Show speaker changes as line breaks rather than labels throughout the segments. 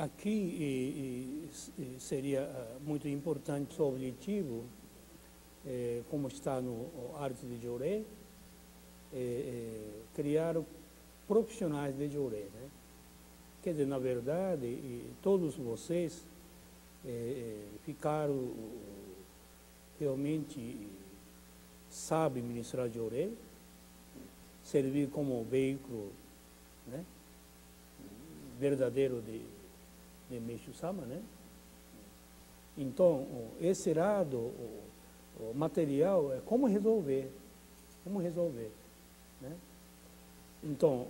aqui seria muito importante o objetivo, como está no Arte de Joré, criar profissionais de Joré, né? Quer dizer, na verdade, todos vocês ficaram realmente sabem ministrar Joré, servir como veículo, né, verdadeiro de Meixo-sama, né? Então, esse lado, o material é como resolver, né? Então,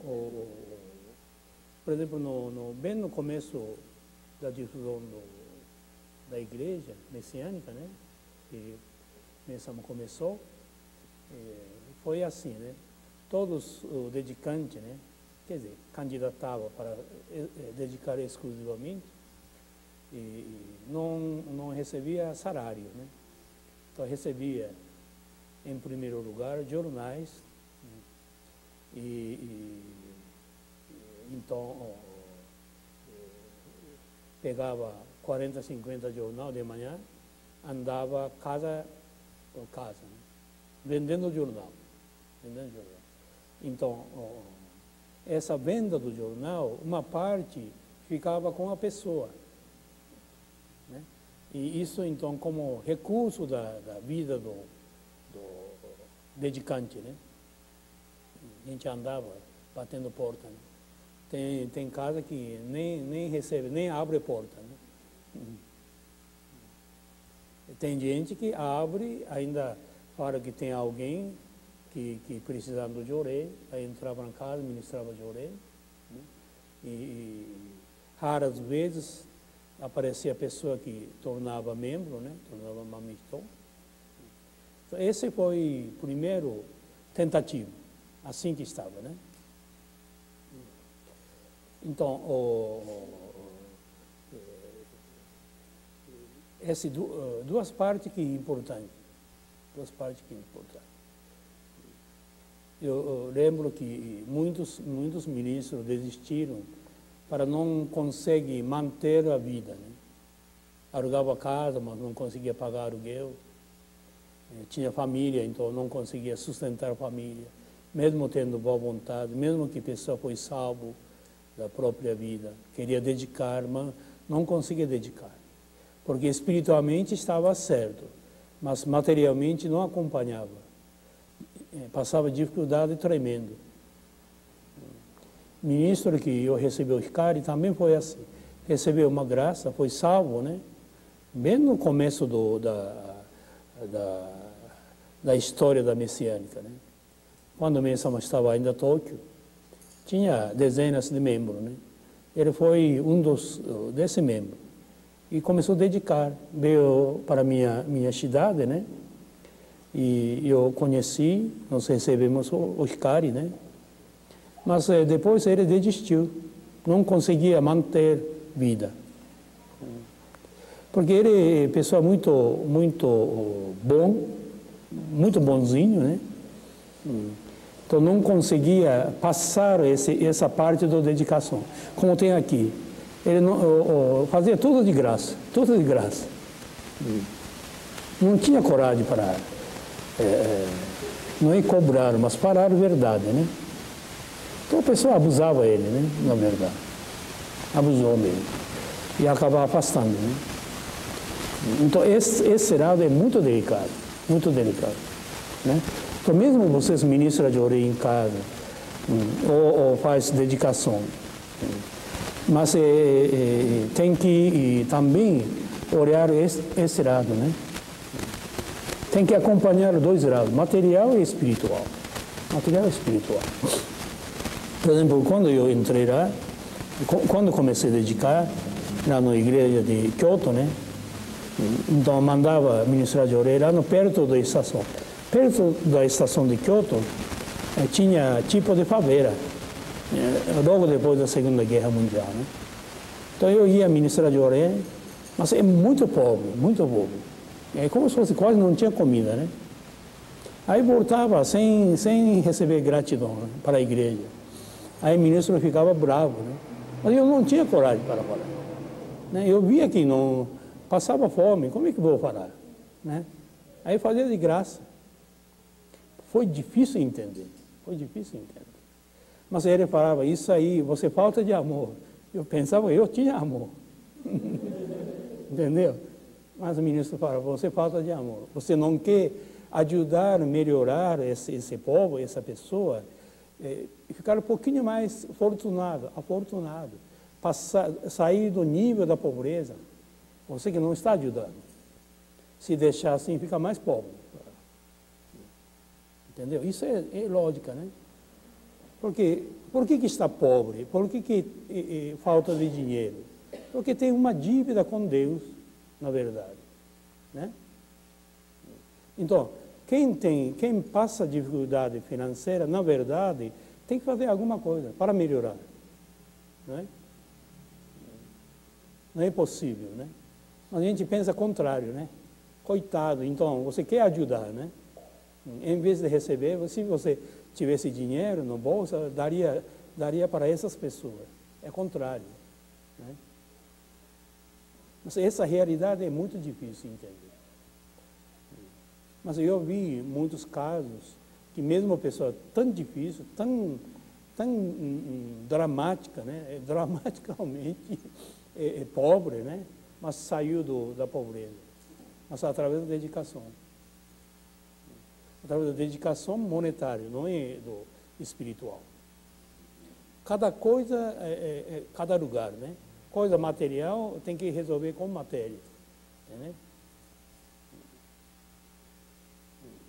por exemplo, bem no começo da difusão da igreja messiânica, né, que Meixo-sama começou, foi assim, né? Todos os dedicantes, né, quer dizer, candidatavam para dedicar exclusivamente e não recebia salário, né? Então recebia, em primeiro lugar, jornais, então pegava 40, 50 jornal de manhã, andava casa por casa, né, vendendo jornal. Então, essa venda do jornal, uma parte ficava com a pessoa, né? E isso, então, como recurso da vida do dedicante, né? A gente andava batendo porta, né? Tem casa que nem recebe, nem abre porta, né? Tem gente que abre, ainda fala que tem alguém que precisava do Joré, aí entrava na casa, ministrava Joré, né? E raras vezes aparecia a pessoa que tornava membro, né? Tornava mamistão. Então, esse foi o primeiro tentativo, assim que estava, né? Então, essas duas partes que é importante, Eu lembro que muitos ministros desistiram para não conseguir manter a vida, né? Alugava a casa, mas não conseguia pagar aluguel. Tinha família, então não conseguia sustentar a família, mesmo tendo boa vontade, mesmo que a pessoa foi salvo da própria vida, queria dedicar, mas não conseguia dedicar, porque espiritualmente estava certo, mas materialmente não acompanhava. Passava dificuldade tremenda. Ministro que eu recebi o Hikari também foi assim. Recebeu uma graça, foi salvo, né? Bem no começo da história da messiânica, né? Quando Meixo-sama estava ainda em Tóquio, tinha dezenas de membros, né? Ele foi desse membro e começou a dedicar. Veio para minha cidade, né? E eu conheci, nós recebemos o Hikari, né? Mas depois ele desistiu, não conseguia manter vida. Porque ele é pessoa muito bom, muito bonzinho, né? Então não conseguia passar essa parte da dedicação. Como tem aqui, ele fazia tudo de graça, Não tinha coragem para não é cobrar, mas falar a verdade, né? Então a pessoa abusava ele, né? Na verdade, abusou mesmo e acabava afastando, né? Então esse lado é muito delicado, né? Então mesmo vocês ministram de Joré em casa ou faz dedicação, mas tem que também olhar esse lado, né? Tem que acompanhar os dois lados, material e espiritual. Por exemplo, quando eu entrei lá, quando comecei a dedicar, lá na igreja de Kyoto, né? Então mandava ministrar Joré lá perto da estação. Perto da estação de Kyoto, tinha tipo de favela, logo depois da Segunda Guerra Mundial, né? Então eu ia ministrar Joré, mas é muito pobre. É como se fosse quase não tinha comida, né? Aí voltava sem receber gratidão, né, para a igreja. Aí o ministro ficava bravo, né? Mas eu não tinha coragem para falar. né? Eu via que não passava fome, como é que vou falar? Né? Aí fazia de graça. Foi difícil entender, foi difícil entender. Mas ele falava, isso aí, você falta de amor. Eu pensava, eu tinha amor. Entendeu? Mas o ministro falava, você falta de amor. Você não quer ajudar, melhorar esse povo, essa pessoa, ficar um pouquinho mais afortunado, sair do nível da pobreza. Você que não está ajudando. Se deixar assim, fica mais pobre. Entendeu? Isso é lógica, né? Porque, por que está pobre? Por que falta de dinheiro? Porque tem uma dívida com Deus, na verdade. Né? Então, quem passa dificuldade financeira, na verdade, tem que fazer alguma coisa para melhorar. Não é? Não é possível, né? A gente pensa o contrário, né? Coitado, então, você quer ajudar, né? Em vez de receber, se você tivesse dinheiro no bolso, daria para essas pessoas. É o contrário. Né? Mas essa realidade é muito difícil de entender. Mas eu vi muitos casos que mesmo uma pessoa tão difícil, tão dramática, né? Dramaticamente pobre, né? Mas saiu da pobreza. Mas através da dedicação. Através da dedicação monetária, não é do espiritual. Cada coisa, cada lugar, né? Coisa material tem que resolver com matéria. Entendeu?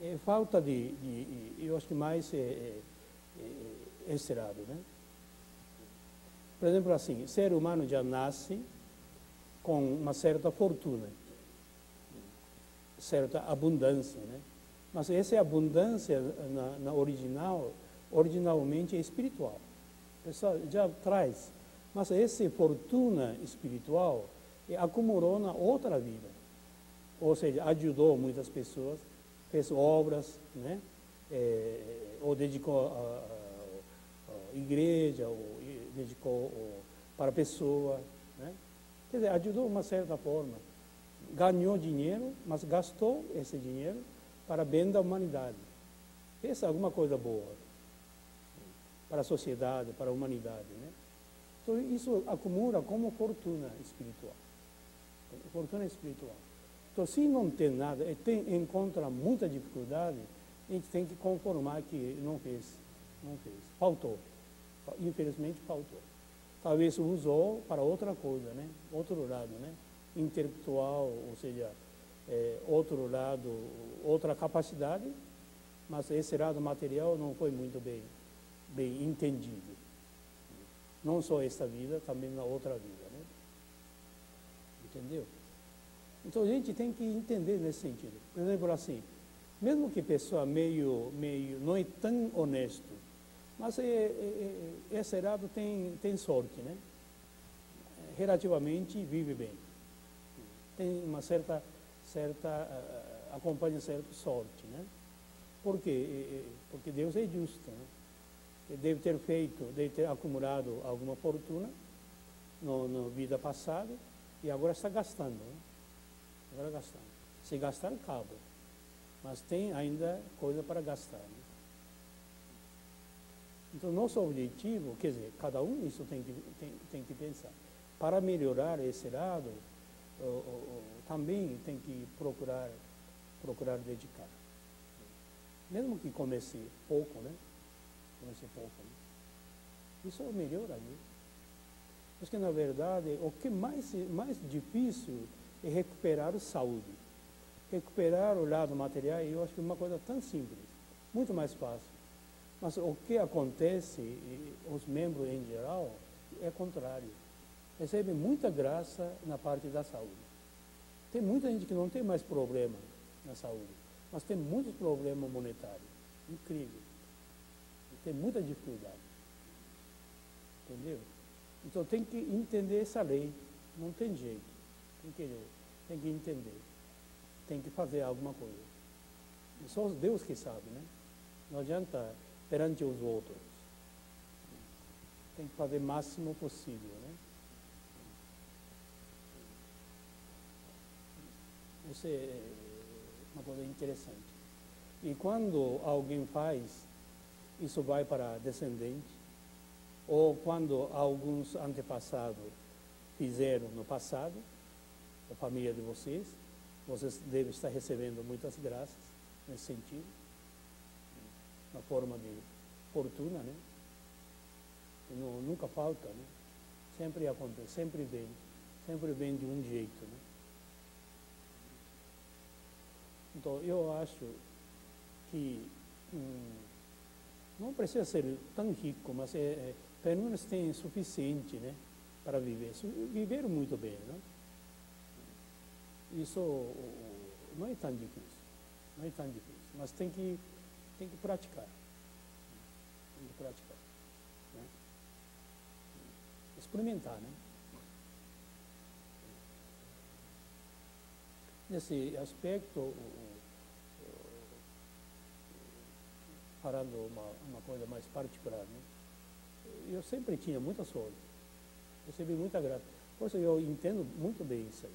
É falta eu acho que mais esse lado, né? Por exemplo, assim, o ser humano já nasce com uma certa fortuna, certa abundância, né? Mas essa abundância originalmente é espiritual. A pessoa já traz. Mas essa fortuna espiritual acumulou na outra vida. Ou seja, ajudou muitas pessoas, fez obras, né? Ou dedicou à igreja, ou dedicou para a pessoa. Né? Quer dizer, ajudou de uma certa forma. Ganhou dinheiro, mas gastou esse dinheiro para bem da humanidade. Fez alguma coisa boa para a sociedade, para a humanidade, né? Então, isso acumula como fortuna espiritual. Fortuna espiritual. Então, se não tem nada, encontra muita dificuldade, a gente tem que conformar que não fez. Faltou. Infelizmente, faltou. Talvez usou para outra coisa, né? Outro lado, né? Intelectual, ou seja, outro lado, outra capacidade, mas esse lado material não foi muito bem entendido. Não só esta vida, também na outra vida, né? Entendeu? Então a gente tem que entender nesse sentido. Por exemplo, assim, mesmo que a pessoa meio não é tão honesto, mas esse lado tem sorte, né? Relativamente vive bem. Tem uma certa acompanha certa sorte, né? Por quê? Porque Deus é justo, né? Ele deve ter acumulado alguma fortuna na vida passada e agora está gastando, né? Agora gastando. Se gastar, acaba. Mas tem ainda coisa para gastar, né? Então, nosso objetivo, quer dizer, cada um isso tem que pensar. Para melhorar esse lado, também tem que procurar dedicar. Mesmo que comece pouco, né? Isso melhora, né? Porque, na verdade, o que mais difícil é recuperar a saúde. Recuperar o lado material, eu acho que é uma coisa tão simples, muito mais fácil. Mas o que acontece, os membros em geral, é o contrário. Recebem muita graça na parte da saúde. Tem muita gente que não tem mais problema na saúde, mas tem muitos problemas monetários. Incrível. Tem muita dificuldade. Entendeu? Então tem que entender essa lei. Não tem jeito. Tem que entender. Tem que fazer alguma coisa. Só Deus que sabe, né? Não adianta perante os outros. Tem que fazer o máximo possível, né? Isso é uma coisa interessante. E quando alguém faz, isso vai para descendente, ou quando alguns antepassados fizeram no passado, a família de vocês devem estar recebendo muitas graças nesse sentido, na forma de fortuna, né? Não, nunca falta, né? Sempre acontece, sempre vem de um jeito, né? Então, eu acho que não precisa ser tão rico, mas pelo menos tem suficiente, né, para viver. Viver muito bem, né? Isso não é tão difícil, não é tão difícil, mas tem que praticar. Tem que praticar, né? Experimentar, né? Nesse aspecto, falando uma coisa mais particular, né? Eu sempre tinha muita sorte, recebi muita graça. Por isso eu entendo muito bem isso aí.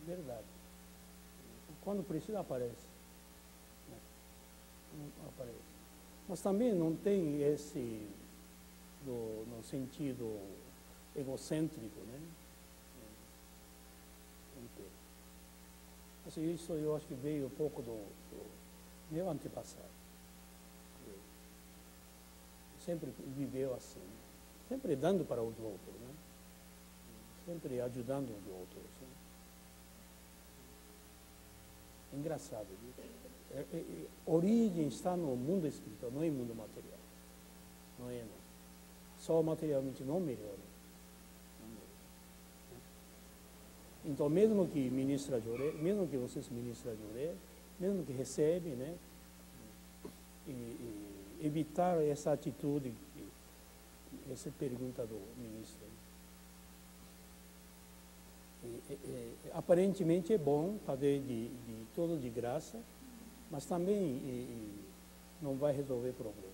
Verdade. Quando precisa, aparece. Né? Aparece. Mas também não tem esse, no sentido egocêntrico, né? Assim, isso eu acho que veio um pouco do meu antepassado. Sempre viveu assim, né? Sempre dando para os outros, né? Sempre ajudando os outros. Né? É engraçado, viu? Origem está no mundo espiritual, não é no mundo material. Não é, não. Só materialmente não melhora. Então, mesmo que ministra Joré, mesmo que vocês ministram Joré, mesmo que recebem, né, e evitar essa atitude, essa pergunta do ministro. Aparentemente é bom fazer de tudo de graça, mas também não vai resolver problema.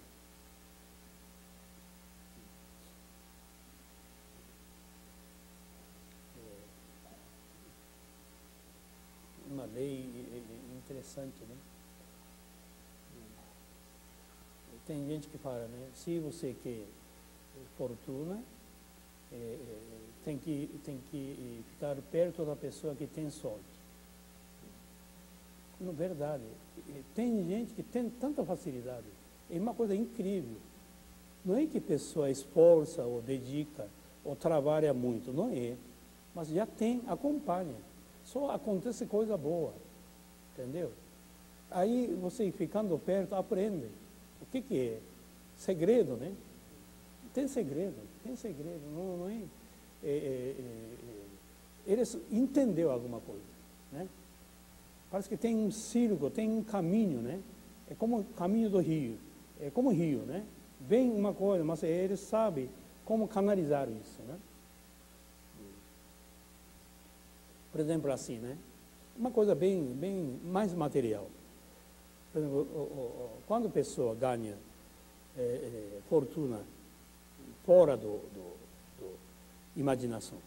Uma lei interessante, né? Tem gente que fala, né? Se você quer fortuna, tem que ficar perto da pessoa que tem sorte. Na verdade, tem gente que tem tanta facilidade. É uma coisa incrível. Não é que a pessoa esforça ou dedica ou trabalha muito, não é. Mas já tem, acompanha. Só acontece coisa boa, entendeu? Aí você ficando perto aprende. O que é? Segredo, né? Tem segredo, não é? Eles entenderam alguma coisa, né? Parece que tem um círculo, tem um caminho, né? É como o caminho do rio, é como o rio, né? Vem uma coisa, mas eles sabem como canalizar isso, né? Por exemplo, assim, né? Uma coisa bem mais material. Por exemplo, quando a pessoa ganha fortuna fora do imaginação,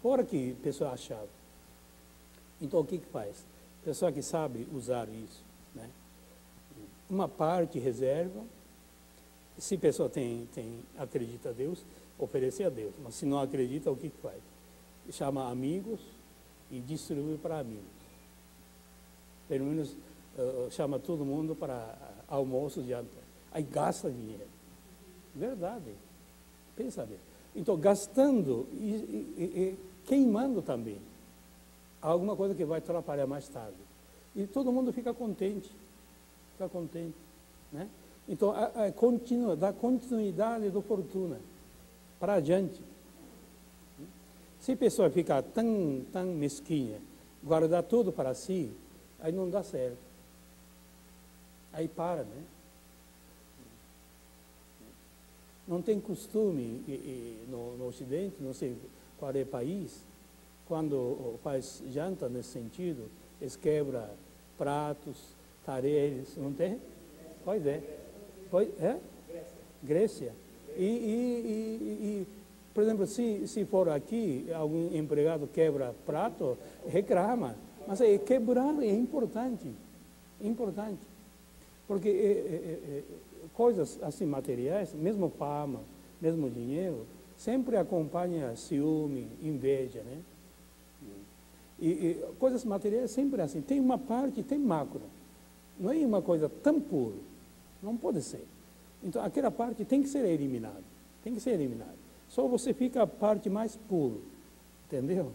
fora que a pessoa achava, então o que faz? A pessoa que sabe usar isso, né? Uma parte reserva, se a pessoa acredita a Deus, oferece a Deus, mas se não acredita, o que faz? Chama amigos e distribui para amigos. Pelo menos chama todo mundo para almoço, janta. Aí gasta dinheiro. Verdade. Pensa bem. Então, gastando e queimando também. Alguma coisa que vai atrapalhar mais tarde. E todo mundo fica contente. Né? Então, dá continuidade da fortuna para adiante. Se a pessoa ficar tão mesquinha, guardar tudo para si, aí não dá certo. Aí para, né? Não tem costume no Ocidente, não sei qual é o país, quando faz janta nesse sentido, eles quebram pratos, talheres, não tem? Pois é. Grécia. Por exemplo, se for aqui, algum empregado quebra prato, reclama. Mas quebrar é importante, importante. Porque coisas assim materiais, mesmo fama, mesmo dinheiro, sempre acompanha ciúme, inveja, né? E coisas materiais sempre assim, tem uma parte, tem macro. Não é uma coisa tão pura, não pode ser. Então aquela parte tem que ser eliminada, tem que ser eliminada. Só você fica a parte mais pura, entendeu?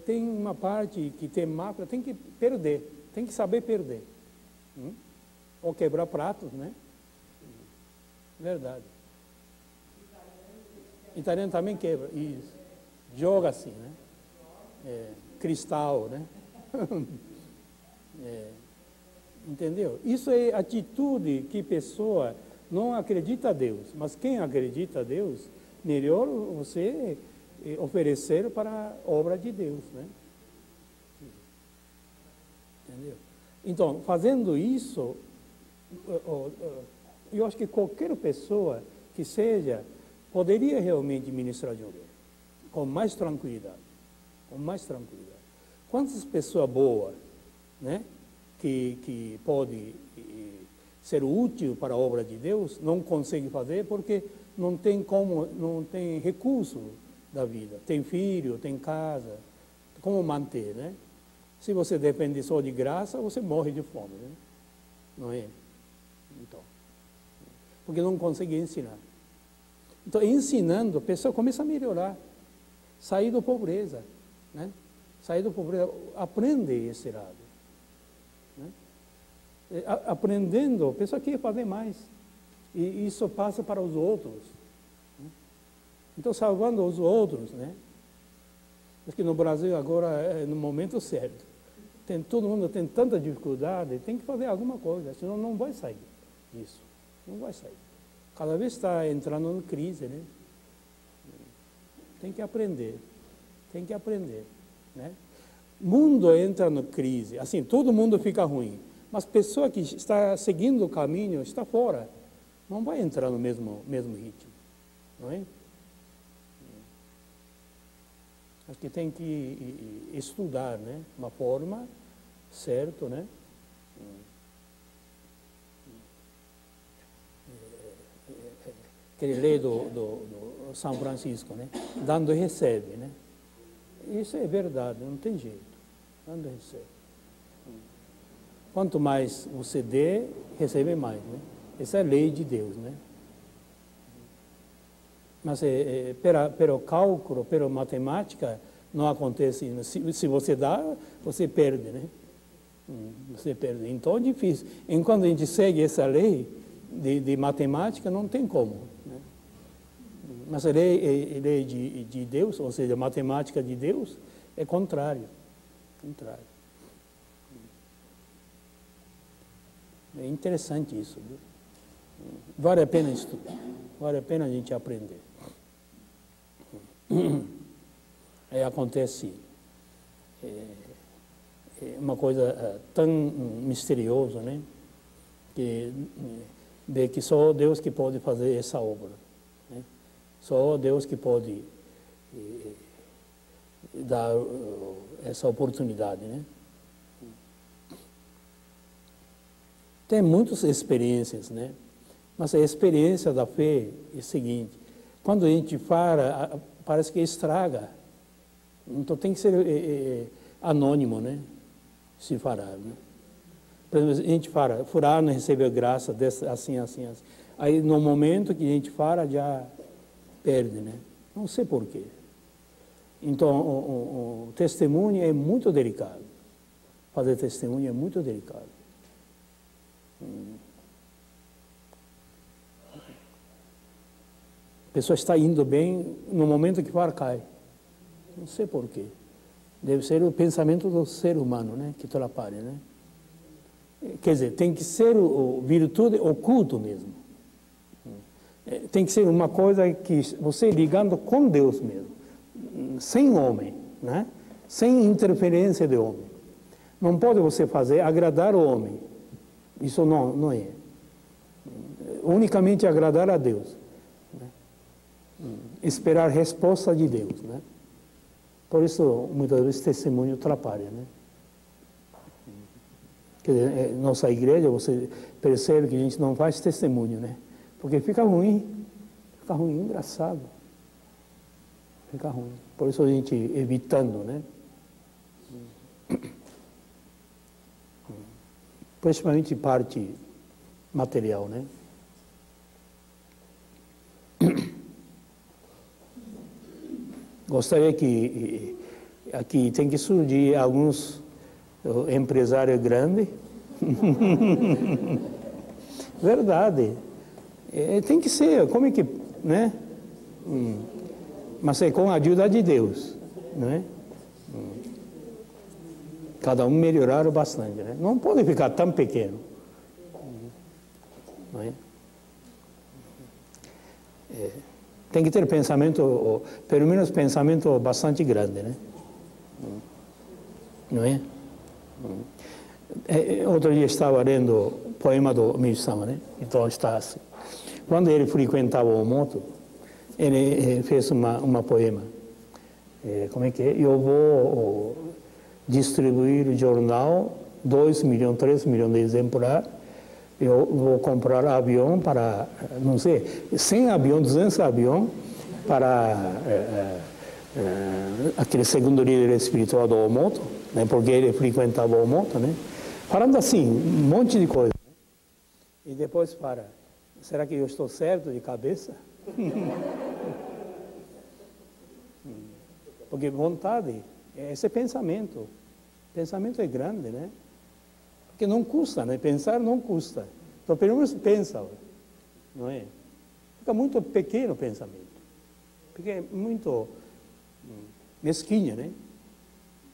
Tem uma parte que tem macro, tem que perder, tem que saber perder. Ou quebrar pratos, né? Verdade. Italiano também quebra, isso. Joga assim, né? Cristal, né? Entendeu? Isso é atitude que pessoa não acredita a Deus. Mas quem acredita a Deus, melhor você oferecer para a obra de Deus, né? Entendeu? Então, fazendo isso, eu acho que qualquer pessoa que seja, poderia realmente ministrar de ouro, com mais tranquilidade, com mais tranquilidade. Quantas pessoas boas, né, que pode ser útil para a obra de Deus, não consegue fazer porque não tem como, não tem recurso da vida, tem filho, tem casa, como manter, né? Se você depende só de graça, você morre de fome, né? Não é? Então, porque não consegue ensinar. Então, ensinando, a pessoa começa a melhorar, sair da pobreza, né? Sair da pobreza, aprende esse lado. Né? Aprendendo, a pessoa quer fazer mais. E isso passa para os outros. Né? Então, salvando os outros, né? Porque no Brasil agora é no momento certo. Todo mundo tem tanta dificuldade, tem que fazer alguma coisa, senão não vai sair disso. Não vai sair. Cada vez está entrando em crise, né? Tem que aprender, né? O mundo entra em crise, assim, todo mundo fica ruim, mas a pessoa que está seguindo o caminho está fora, não vai entrar no mesmo ritmo, não é? Acho que tem que estudar, né? Uma forma certa, né? Aquele lei do São Francisco, né? Dando e recebe, né? Isso é verdade, não tem jeito. Dando e recebe. Quanto mais você dê, recebe mais, né? Essa é a lei de Deus, né? Mas pelo cálculo, pela matemática, não acontece. Se você dá, você perde, né? Você perde. Então é difícil. Enquanto a gente segue essa lei de matemática, não tem como. Né? Mas a lei de Deus, ou seja, a matemática de Deus, é contrário. É interessante isso. Viu? Vale a pena estudar. Vale a pena a gente aprender. Acontece uma coisa tão misteriosa, né? Que só Deus que pode fazer essa obra, né? Só Deus que pode dar essa oportunidade, né? Tem muitas experiências, né? Mas a experiência da fé é a seguinte: quando a gente fala, parece que estraga. Então tem que ser anônimo, né? Se falar, né? Por exemplo, a gente fala, fulano recebeu graça dessa, assim. Aí no momento que a gente fala, já perde, né? Não sei porquê. Então o testemunho é muito delicado. Fazer testemunho é muito delicado. A pessoa está indo bem, no momento que fala, cai. Não sei porquê. Deve ser o pensamento do ser humano, né, que atrapalha, né? Quer dizer, tem que ser virtude oculto mesmo. Tem que ser uma coisa que você ligando com Deus mesmo, sem homem, né? Sem interferência de homem. Não pode você fazer agradar o homem. Isso não é. Unicamente agradar a Deus. Né? Esperar resposta de Deus, né? Por isso, muitas vezes, testemunho atrapalha, né? Quer dizer, nossa igreja, você percebe que a gente não faz testemunho, né? Porque fica ruim, engraçado. Fica ruim. Por isso a gente evitando, né? Principalmente parte material, né? Gostaria que aqui tem que surgir alguns empresários grandes. Verdade. Tem que ser, como é que, né? Mas é com a ajuda de Deus, não é? Cada um melhorar bastante, né? Não pode ficar tão pequeno, não é? Tem que ter pensamento, pelo menos pensamento bastante grande, né? Não é? Outro dia estava lendo o poema do Miyu-sama, né? Então está assim. Quando ele frequentava o Omoto, ele fez uma poema. Como é que é? Eu vou distribuir o jornal, 2 milhões, 3 milhões de exemplares. Eu vou comprar avião para, não sei, 100 aviões, 200 aviões para aquele segundo líder espiritual do Omoto, né? Porque ele frequentava o Omoto, né? Falando assim, um monte de coisa. Né? E depois será que eu estou certo de cabeça? Porque vontade, esse pensamento é grande, né? Porque não custa, né? Pensar não custa. Então, pelo menos pensa, não é? Fica muito pequeno o pensamento. Porque é muito mesquinho, né?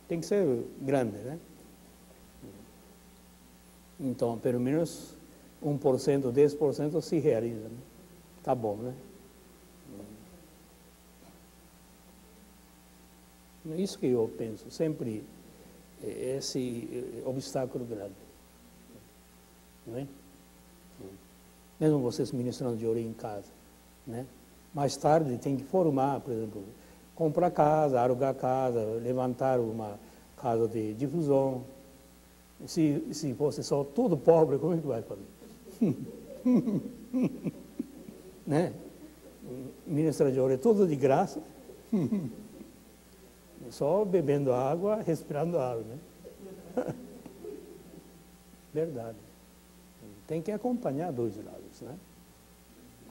Tem que ser grande, né? Então, pelo menos 1%, 10% se realiza, né? Tá bom, né? Isso que eu penso, sempre esse obstáculo grande. Não é? Mesmo vocês ministrando de ouro em casa, né? Mais tarde tem que formar, por exemplo, comprar casa, alugar casa, levantar uma casa de difusão. Se fosse só tudo pobre, como é que vai fazer? Né? Ministrar de ouro é tudo de graça. Só bebendo água, respirando água, né? Verdade. Tem que acompanhar dois lados, né?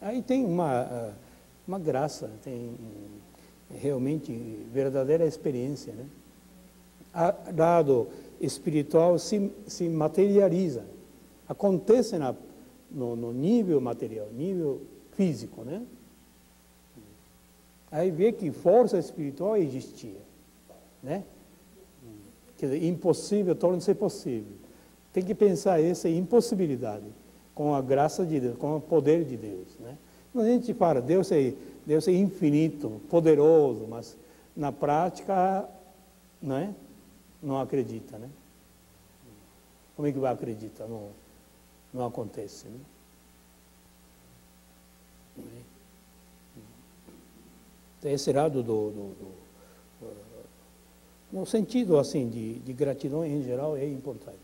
Aí tem uma graça, tem realmente verdadeira experiência, né? Lado espiritual se materializa, acontece no nível material, nível físico, né? Aí vê que força espiritual existia, né? Quer dizer, impossível torna-se possível. Tem que pensar essa impossibilidade com a graça de Deus, com o poder de Deus, né? Quando a gente fala, Deus é infinito, poderoso, mas na prática, não é? Não acredita, né? Como é que vai acreditar? Não acontece, né? Então, esse lado no sentido assim de gratidão em geral é importante.